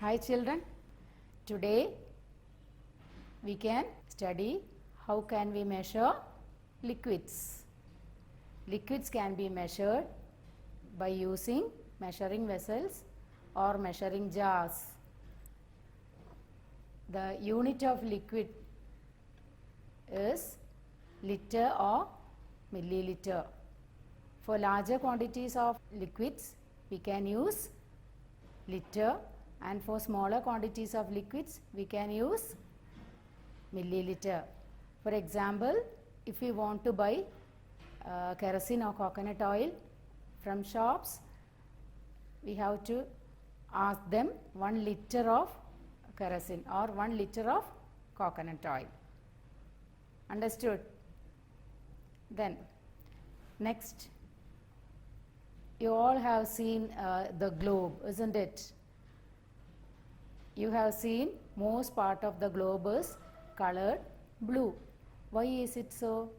Hi children, today we can study how can we measure liquids. Liquids can be measured by using measuring vessels or measuring jars. The unit of liquid is liter or milliliter. For larger quantities of liquids we can use liter, and for smaller quantities of liquids we can use milliliter. For example, if we want to buy kerosene or coconut oil from shops, we have to ask them 1 liter of kerosene or 1 liter of coconut oil. Understood? Then next, you all have seen the globe, isn't it? You have seen most part of the globe is colored blue. Why is it so?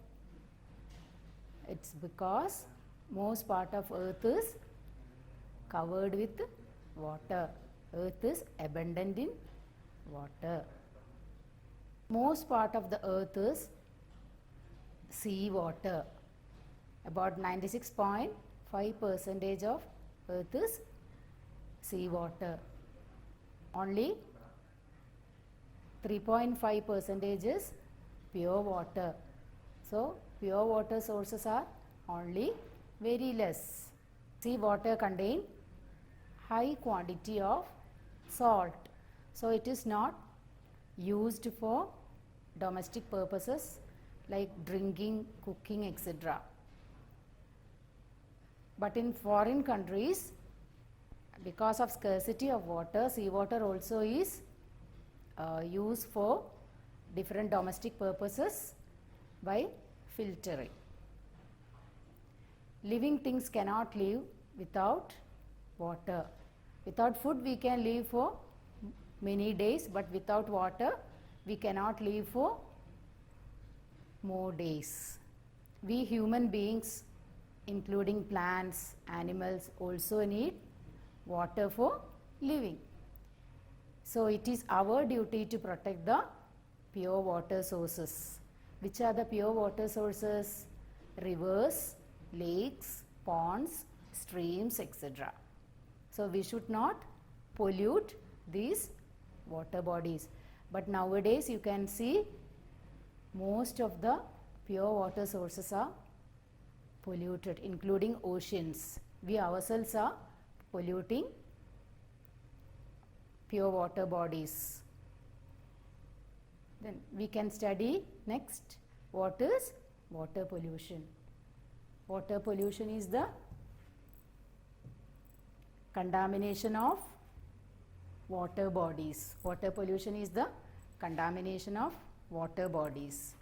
It's because most part of earth is covered with water. Earth is abundant in water. Most part of the earth is sea water. About 96.5% of earth is sea water. Only 3.5% is pure water. So pure water sources are only very less. Sea water contain high quantity of salt. So it is not used for domestic purposes like drinking, cooking, etc. But in foreign countries, because of scarcity of water, sea water also is used for different domestic purposes by filtering. Living things cannot live without water. Without food we can live for many days, but without water we cannot live for more days. We human beings, including plants, animals, also need water for living. So it is our duty to protect the pure water sources. Which are the pure water sources? Rivers, lakes, ponds, streams, etc. So we should not pollute these water bodies. But nowadays you can see most of the pure water sources are polluted, including oceans. We ourselves are polluting pure water bodies. Then we can study next what is water pollution. Water pollution is the contamination of water bodies. Water pollution is the contamination of water bodies.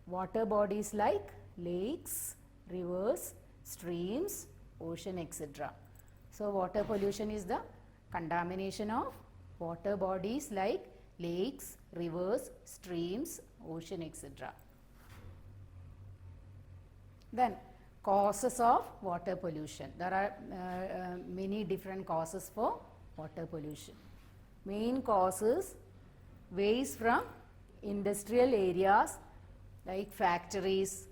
Water bodies like lakes, rivers, streams, ocean, etc. So water pollution is the contamination of water bodies like lakes, rivers, streams, ocean, etc. Then causes of water pollution. There are many different causes for water pollution. Main causes waste from industrial areas like factories,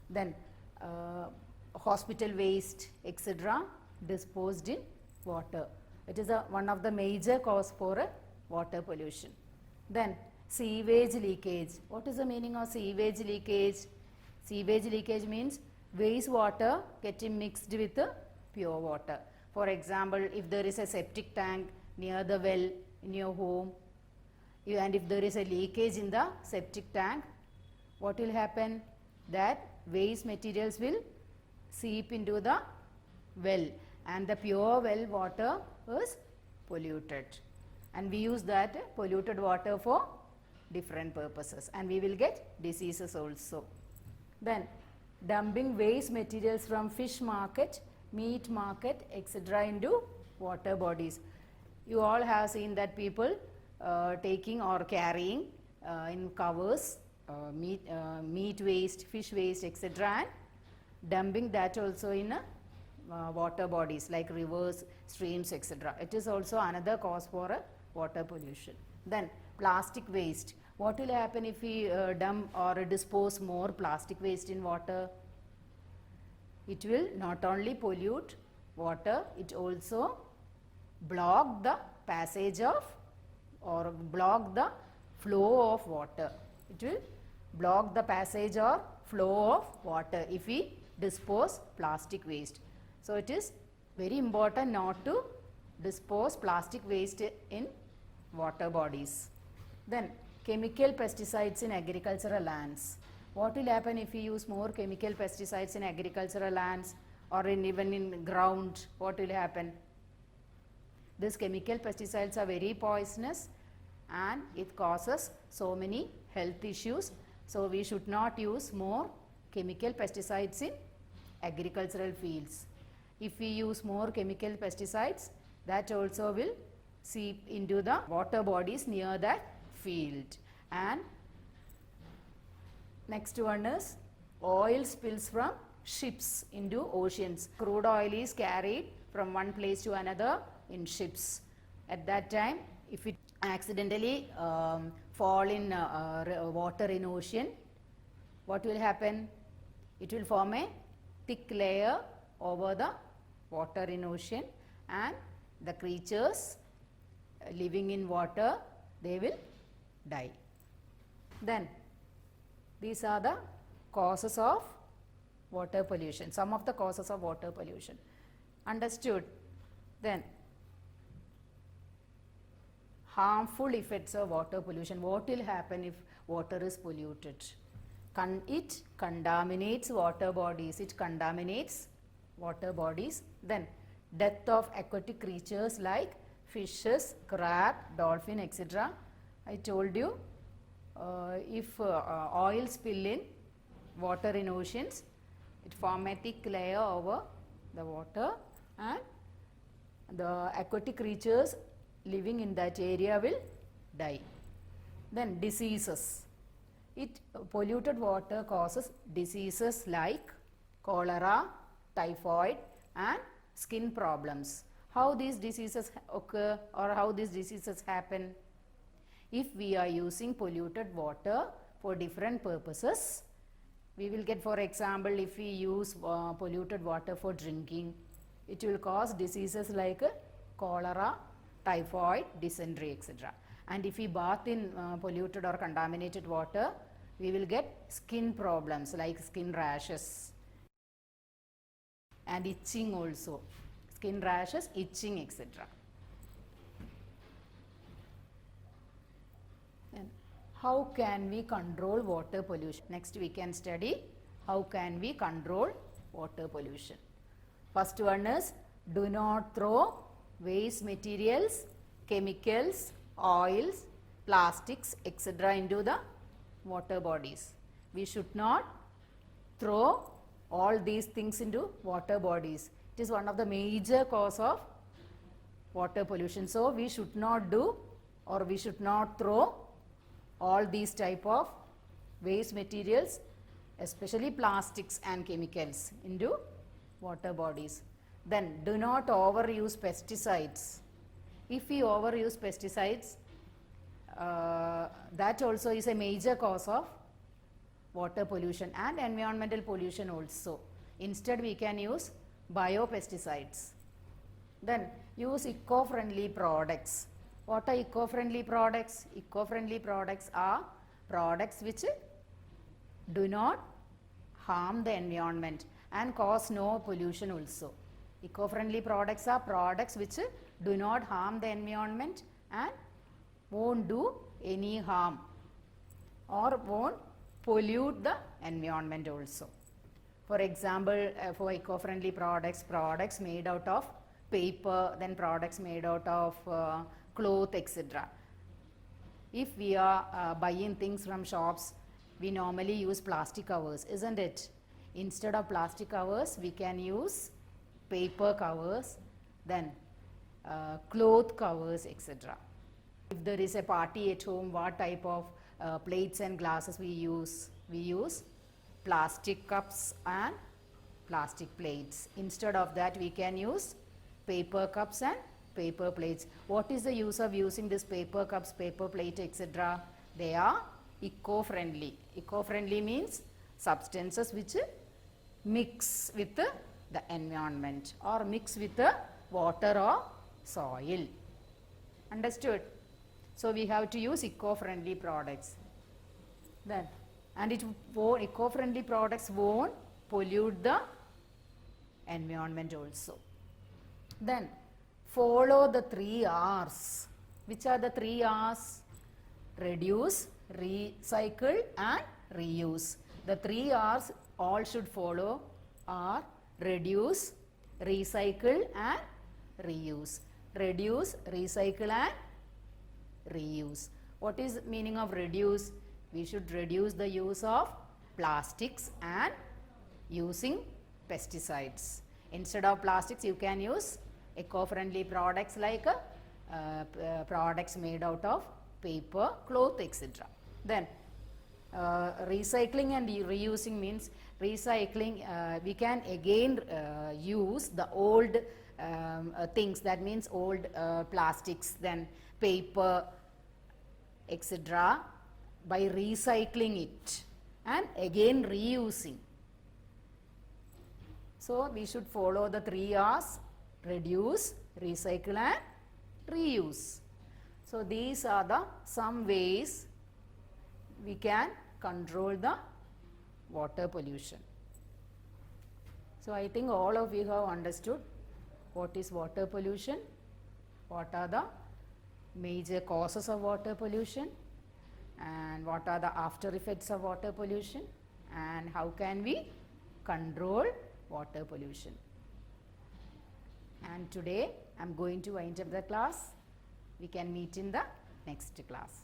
then hospital waste, etc. disposed in water. It is one of the major cause for water pollution. Then sewage leakage. What is the meaning of sewage leakage? Sewage leakage means waste water getting mixed with pure water. For example, if there is a septic tank near the well in your home, and if there is a leakage in the septic tank, what will happen? That waste materials will seep into the well, and the pure well water is polluted, and we use that polluted water for different purposes, and we will get diseases also. Then dumping waste materials from fish market, meat market, etc. into water bodies. You all have seen that people taking or carrying in covers meat waste, fish waste, etc. and dumping that also in water bodies like rivers, streams, etc. It is also another cause for water pollution. Then plastic waste. What will happen if we dump or dispose more plastic waste in water? It will not only pollute water, it also block the passage of or block the flow of water. It will block the passage or flow of water if we dispose plastic waste. So it is very important not to dispose plastic waste in water bodies. Then chemical pesticides in agricultural lands. What will happen if we use more chemical pesticides in agricultural lands or even in ground? What will happen? These chemical pesticides are very poisonous and it causes so many health issues. So we should not use more chemical pesticides in agricultural fields. If we use more chemical pesticides, that also will seep into the water bodies near that field. And next one is oil spills from ships into oceans. Crude oil is carried from one place to another in ships. At that time, if it accidentally fall in water in ocean, what will happen? It will form a thick layer over the water in ocean, and the creatures living in water, they will die. Then these are the causes of water pollution, some of the causes of water pollution. Understood? Then harmful effects of water pollution. What will happen if water is polluted? It contaminates water bodies. It contaminates water bodies. Then death of aquatic creatures like fishes, crab, dolphin, etc. I told you if oil spill in water in oceans, it form a thick layer over the water and the aquatic creatures living in that area will die. Then diseases. Polluted water causes diseases like cholera, typhoid and skin problems. How these diseases occur or how these diseases happen? If we are using polluted water for different purposes, we will get, for example, if we use polluted water for drinking, it will cause diseases like cholera, typhoid, dysentery, etc. And if we bath in polluted or contaminated water, we will get skin problems like skin rashes and itching also. Skin rashes, itching, etc. Then how can we control water pollution? Next we can study how can we control water pollution. First one is do not throw waste materials, chemicals, oils, plastics, etc. into the water bodies. We should not throw all these things into water bodies. It is one of the major cause of water pollution. So we should not do or we should not throw all these type of waste materials, especially plastics and chemicals, into water bodies. Then do not overuse pesticides. If we overuse pesticides, that also is a major cause of water pollution and environmental pollution also. Instead we can use biopesticides. Then use eco-friendly products. What are eco-friendly products? Eco-friendly products are products which do not harm the environment and cause no pollution also. Eco-friendly products are products which do not harm the environment and won't do any harm or won't pollute the environment also. For example, for eco-friendly products, products made out of paper, then products made out of cloth, etc. If we are buying things from shops, we normally use plastic covers, isn't it? Instead of plastic covers, we can use paper covers, then cloth covers, etc. If there is a party at home, what type of plates and glasses we use? We use plastic cups and plastic plates. Instead of that, we can use paper cups and paper plates. What is the use of using this paper cups, paper plate, etc.? They are eco-friendly. Eco-friendly means substances which mix with the environment or mix with the water or soil. Understood? So we have to use eco-friendly products. Then, and eco-friendly products won't pollute the environment also. Then, follow the 3 R's. Which are the 3 R's? Reduce, recycle and reuse. The 3 R's all should follow are reduce, recycle and reuse. Reduce, recycle and reuse. What is the meaning of reduce? We should reduce the use of plastics and using pesticides. Instead of plastics, you can use eco-friendly products like products made out of paper, cloth, etc. Then recycling and reusing means recycling, we can again use the old things, that means old plastics, then paper, etc. by recycling it and again reusing. So we should follow the 3 R's: reduce, recycle and reuse. So these are the some ways we can control the water pollution. So I think all of you have understood what is water pollution, what are the major causes of water pollution, and what are the after effects of water pollution, and how can we control water pollution. And today I am going to wind up the class. We can meet in the next class.